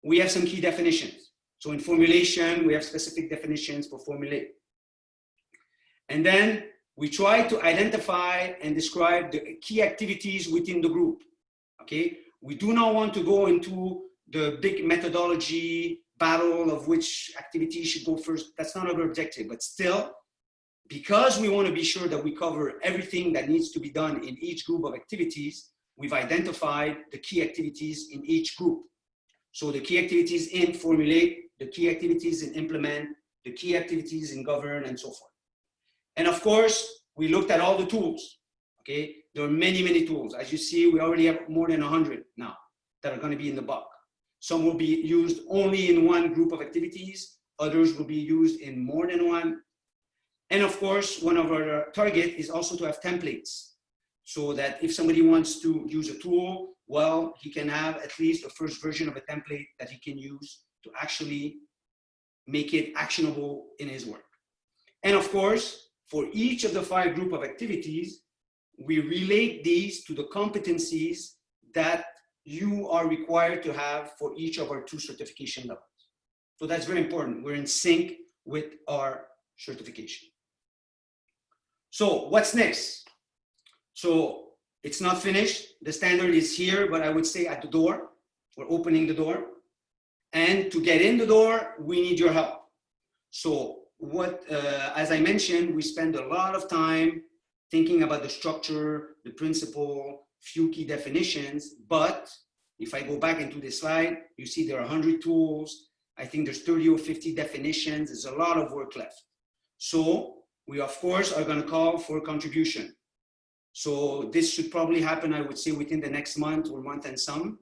Speaker 3: we have some key definitions. So in formulation, we have specific definitions for formulate. And then we try to identify and describe the key activities within the group, okay? We do not want to go into the big methodology battle of which activity should go first. That's not our objective, but still, because we want to be sure that we cover everything that needs to be done in each group of activities, we've identified the key activities in each group. So the key activities in formulate, the key activities in implement, the key activities in govern, and so forth. And of course, we looked at all the tools, okay? There are many, many tools. As you see, we already have more than 100 now that are going to be in the buck. Some will be used only in one group of activities. Others will be used in more than one. And of course, one of our target is also to have templates so that if somebody wants to use a tool, well, he can have at least a first version of a template that he can use to actually make it actionable in his work. And of course, for each of the 5 group of activities, we relate these to the competencies that you are required to have for each of our 2 certification levels. So that's very important. We're in sync with our certification. So what's next? So it's not finished. The standard is here, but I would say at the door. We're opening the door. And to get in the door, we need your help. So as I mentioned, we spend a lot of time thinking about the structure, the principle, few key definitions. But if I go back into the slide, you see there are 100 tools. I think there's 30 or 50 definitions. There's a lot of work left. So we, of course, are going to call for contribution. So this should probably happen, I would say, within the next month or month and some.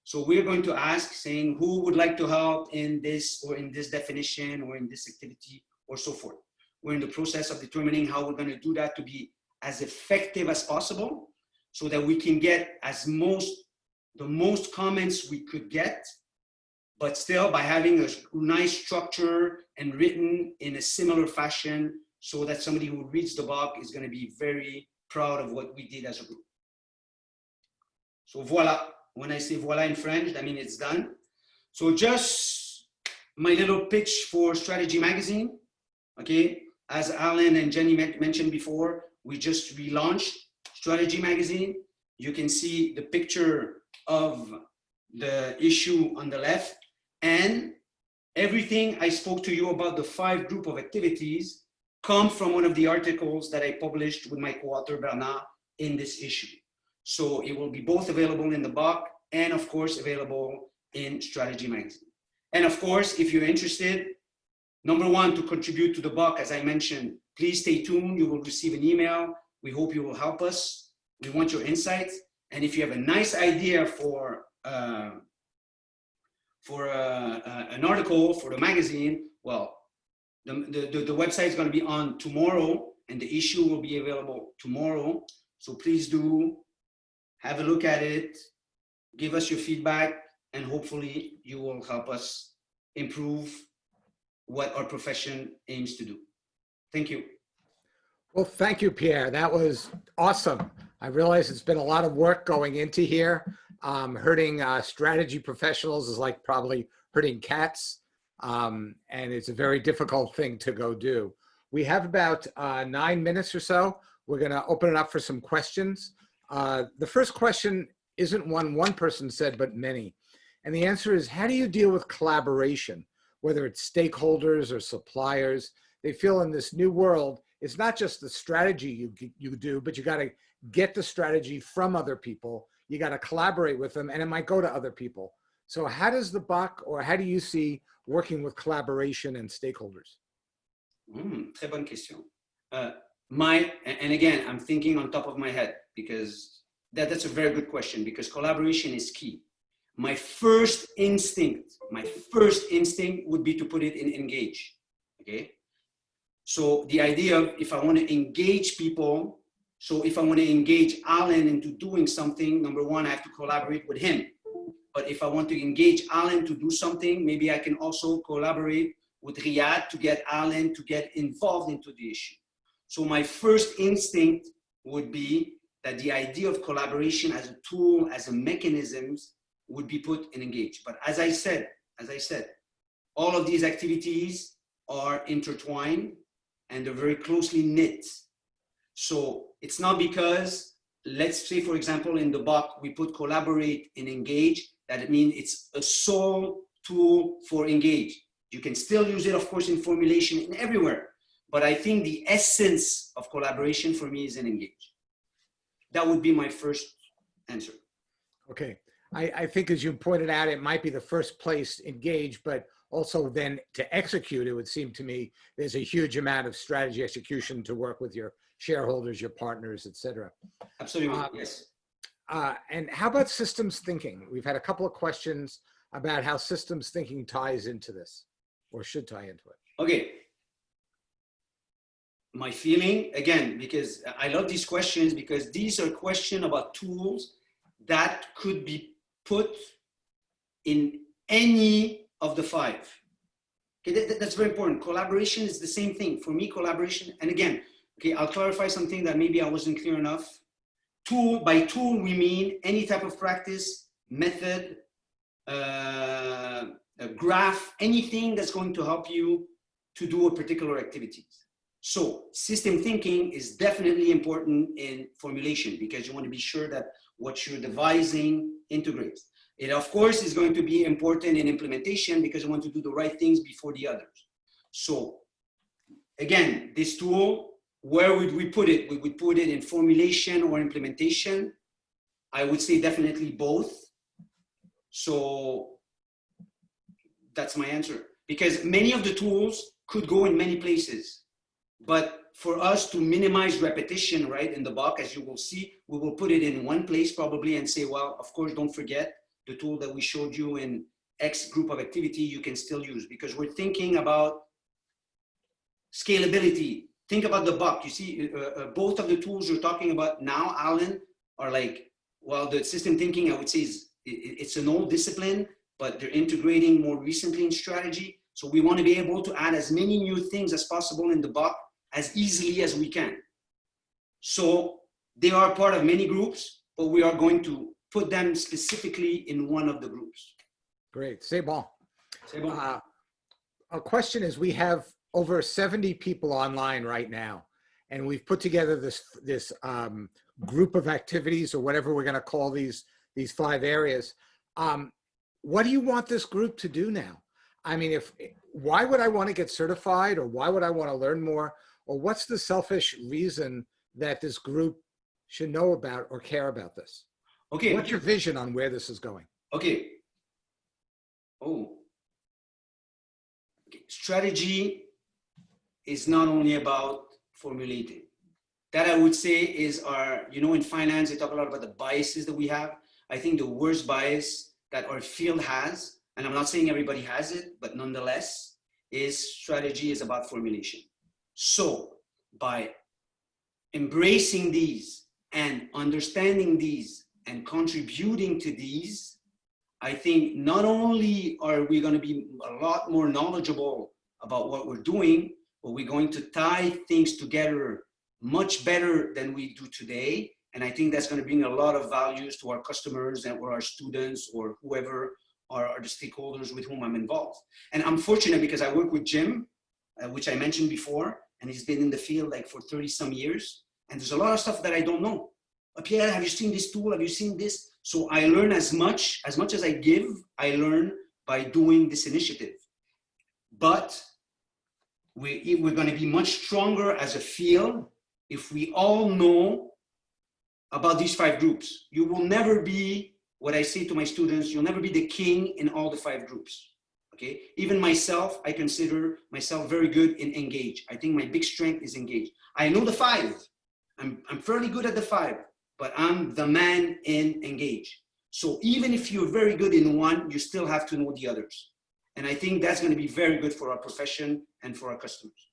Speaker 3: So we're going to ask, saying, who would like to help in this or in this definition or in this activity or so forth. We're in the process of determining how we're going to do that to be as effective as possible so that we can get the most comments we could get, but still by having a nice structure and written in a similar fashion so that somebody who reads the book is going to be very proud of what we did as a group. So voila. When I say voila in French, I mean it's done. So just my little pitch for Strategy Magazine. Okay, as Alan and Jenny mentioned before, we just relaunched Strategy Magazine. You can see the picture of the issue on the left, and everything I spoke to you about the 5 group of activities come from one of the articles that I published with my co-author Bernard in this issue. So it will be both available in the book and of course available in Strategy Magazine. And of course, if you're interested, number 1, to contribute to the book, as I mentioned, please stay tuned. You will receive an email. We hope you will help us. We want your insights. And if you have a nice idea for an article for the magazine, well, the website is going to be on tomorrow, and the issue will be available tomorrow. So please do have a look at it, give us your feedback, and hopefully you will help us improve what our profession aims to do. Thank you.
Speaker 2: Well, thank you, Pierre. That was awesome. I realize it's been a lot of work going into here. Herding strategy professionals is like probably herding cats. And it's a very difficult thing to go do. We have about 9 minutes or so. We're going to open it up for some questions. The first question isn't one person said, but many. And the answer is, how do you deal with collaboration, whether it's stakeholders or suppliers? They feel in this new world, it's not just the strategy you do, but you got to get the strategy from other people. You got to collaborate with them, and it might go to other people. So how does the BOC, or how do you see working with collaboration and stakeholders?
Speaker 3: Très bonne question. And again, I'm thinking on top of my head, because that's a very good question, because collaboration is key. My first instinct would be to put it in engage, okay? So the idea of, if I want to engage people, so if I want to engage Alan into doing something, number 1, I have to collaborate with him. But if I want to engage Alan to do something, maybe I can also collaborate with Riyad to get Alan to get involved into the issue. So my first instinct would be that the idea of collaboration as a tool, as a mechanism, would be put in engage. But as I said, all of these activities are intertwined and they're very closely knit. So it's not because, let's say, for example, in the BOC, we put collaborate and engage, that it means it's a sole tool for engage. You can still use it, of course, in formulation and everywhere. But I think the essence of collaboration for me is in engage. That would be my first answer.
Speaker 2: Okay. I think, as you pointed out, it might be the first place engage, but also then to execute, it would seem to me, there's a huge amount of strategy execution to work with your shareholders, your partners, et cetera.
Speaker 3: Absolutely, yes.
Speaker 2: And how about systems thinking? We've had a couple of questions about how systems thinking ties into this, or should tie into it.
Speaker 3: Okay. My feeling, again, because I love these questions, because these are questions about tools that could be put in any of the 5. Okay, that's very important. Collaboration is the same thing. For me, collaboration, and again, okay, I'll clarify something that maybe I wasn't clear enough. Tool, by tool, we mean any type of practice, method, a graph, anything that's going to help you to do a particular activity. So system thinking is definitely important in formulation, because you want to be sure that what you're devising integrates. It, of course, is going to be important in implementation, because you want to do the right things before the others. So again, this tool, where would we put it? We would put it in formulation or implementation. I would say definitely both. So that's my answer, because many of the tools could go in many places. But for us to minimize repetition, right, in the BOC, as you will see, we will put it in one place probably and say, well, of course, don't forget the tool that we showed you in X group of activity you can still use, because we're thinking about scalability. Think about the BOC. You see, both of the tools you're talking about now, Alan, are like, well, the system thinking, I would say, it's an old discipline, but they're integrating more recently in strategy. So we want to be able to add as many new things as possible in the BOC as easily as we can. So they are part of many groups, but we are going to put them specifically in one of the groups.
Speaker 2: Great. C'est bon.
Speaker 3: C'est bon.
Speaker 2: A question is, we have over 70 people online right now, and we've put together this group of activities, or whatever we're going to call these 5 areas. What do you want this group to do now? I mean, why would I want to get certified, or why would I want to learn more, or what's the selfish reason that this group should know about or care about this?
Speaker 3: Okay.
Speaker 2: What's your vision on where this is going?
Speaker 3: Okay. Okay. Strategy is not only about formulating. That, I would say, is in finance, they talk a lot about the biases that we have. I think the worst bias that our field has, and I'm not saying everybody has it, but nonetheless, is strategy is about formulation. So by embracing these and understanding these and contributing to these, I think not only are we going to be a lot more knowledgeable about what we're doing, but we're going to tie things together much better than we do today. And I think that's going to bring a lot of values to our customers and or our students or whoever are the stakeholders with whom I'm involved. And I'm fortunate because I work with Jim, which I mentioned before, and he's been in the field like for 30 some years. And there's a lot of stuff that I don't know. Pierre, have you seen this tool? Have you seen this? So I learn as much as I give, I learn by doing this initiative. But we're going to be much stronger as a field if we all know about these 5 groups. You will never be, what I say to my students, you'll never be the king in all the 5 groups. Okay? Even myself, I consider myself very good in engage. I think my big strength is engage. I know the 5. I'm fairly good at the 5, but I'm the man in engage. So even if you're very good in one, you still have to know the others. And I think that's going to be very good for our profession and for our customers.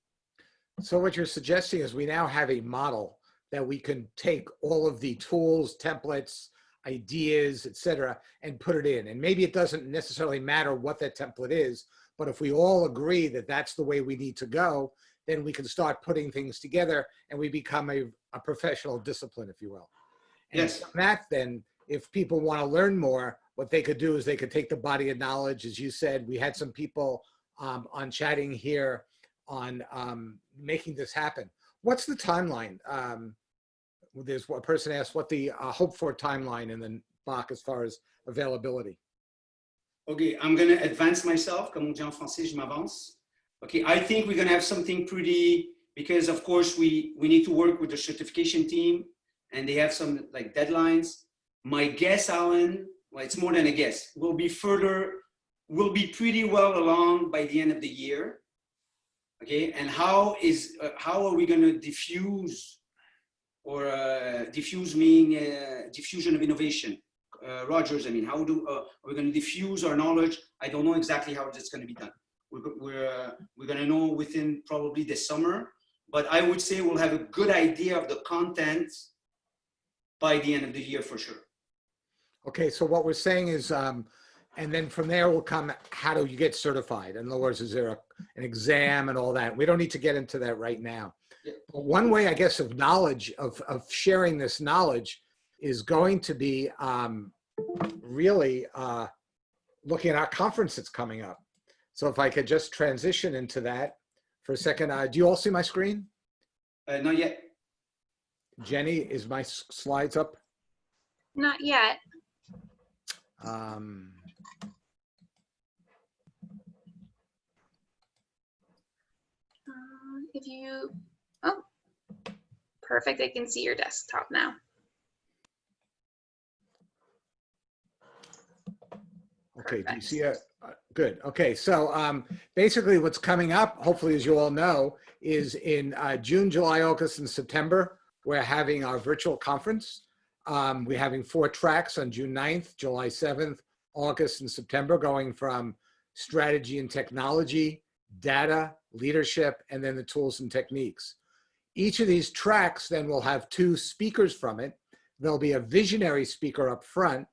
Speaker 2: So what you're suggesting is we now have a model that we can take all of the tools, templates, ideas, etc., and put it in. And maybe it doesn't necessarily matter what that template is, but if we all agree that that's the way we need to go, then we can start putting things together and we become a professional discipline, if you will. And
Speaker 3: yes.
Speaker 2: From that, then, if people want to learn more, what they could do is they could take the body of knowledge. As you said, we had some people on chatting here on making this happen. What's the timeline? There's one person asked what the hope for timeline in the BAC as far as availability.
Speaker 3: Okay, I'm going to advance myself. Comme on dit en français, je m'avance. Okay, I think we're going to have something pretty, because of course we need to work with the certification team and they have some like deadlines. My guess, Alan, well, it's more than a guess, we'll be pretty well along by the end of the year. Okay, and how are we going to diffuse, or diffuse meaning diffusion of innovation? Rogers, I mean, how are we going to diffuse our knowledge? I don't know exactly how it's going to be done. We're going to know within probably the summer, but I would say we'll have a good idea of the content by the end of the year for sure.
Speaker 2: Okay, so what we're saying is, and then from there will come, how do you get certified? In other words, is there an exam and all that? We don't need to get into that right now.
Speaker 3: Yeah.
Speaker 2: But one way, I guess, of knowledge, of sharing this knowledge is going to be really looking at our conference that's coming up. So if I could just transition into that for a second. Do you all see my screen?
Speaker 3: Not yet.
Speaker 2: Jenny, is my slides up?
Speaker 1: Not yet. If you, oh, perfect. I can see your desktop now.
Speaker 2: Okay,
Speaker 1: Perfect.
Speaker 2: do you see it? Good. Okay, so basically what's coming up, hopefully, as you all know, is in June, July, August, and September, we're having our virtual conference. We're having 4 tracks on June 9th, July 7th, August, and September, going from strategy and technology, data, leadership, and then the tools and techniques. Each of these tracks then will have 2 speakers from it. There'll be a visionary speaker up front,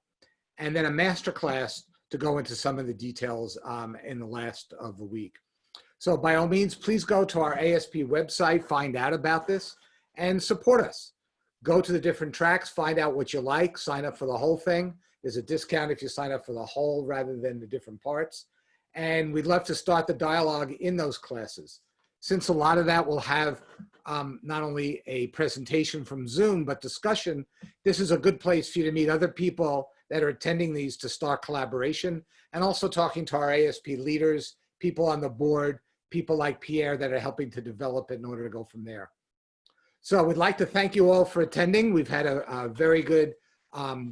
Speaker 2: and then a masterclass to go into some of the details in the last of the week. So by all means, please go to our ASP website, find out about this, and support us. Go to the different tracks, find out what you like, sign up for the whole thing. There's a discount if you sign up for the whole rather than the different parts. And we'd love to start the dialogue in those classes. since a lot of that will have not only a presentation from Zoom, but discussion, this is a good place for you to meet other people that are attending these to start collaboration, and also talking to our ASP leaders, people on the board, people like Pierre that are helping to develop it in order to go from there. So we'd like to thank you all for attending. We've had a very good,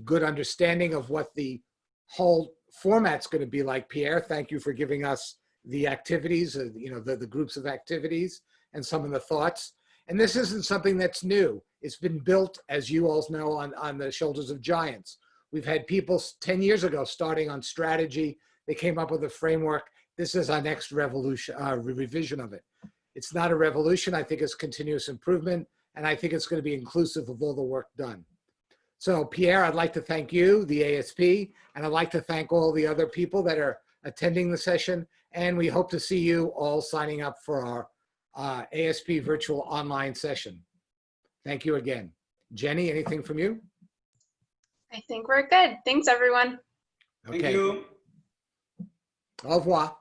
Speaker 2: good understanding of what the whole format's going to be like. Pierre, thank you for giving us the activities, the groups of activities and some of the thoughts. And this isn't something that's new. It's been built, as you all know, on the shoulders of giants. We've had people 10 years ago starting on strategy. They came up with a framework. This is our next revision of it. It's not a revolution. I think it's continuous improvement. And I think it's going to be inclusive of all the work done. So Pierre, I'd like to thank you, the ASP, and I'd like to thank all the other people that are attending the session. And we hope to see you all signing up for our ASP virtual online session. Thank you again. Jenny, anything from you?
Speaker 1: I think we're good. Thanks, everyone.
Speaker 2: Okay.
Speaker 3: Thank you.
Speaker 2: Au revoir.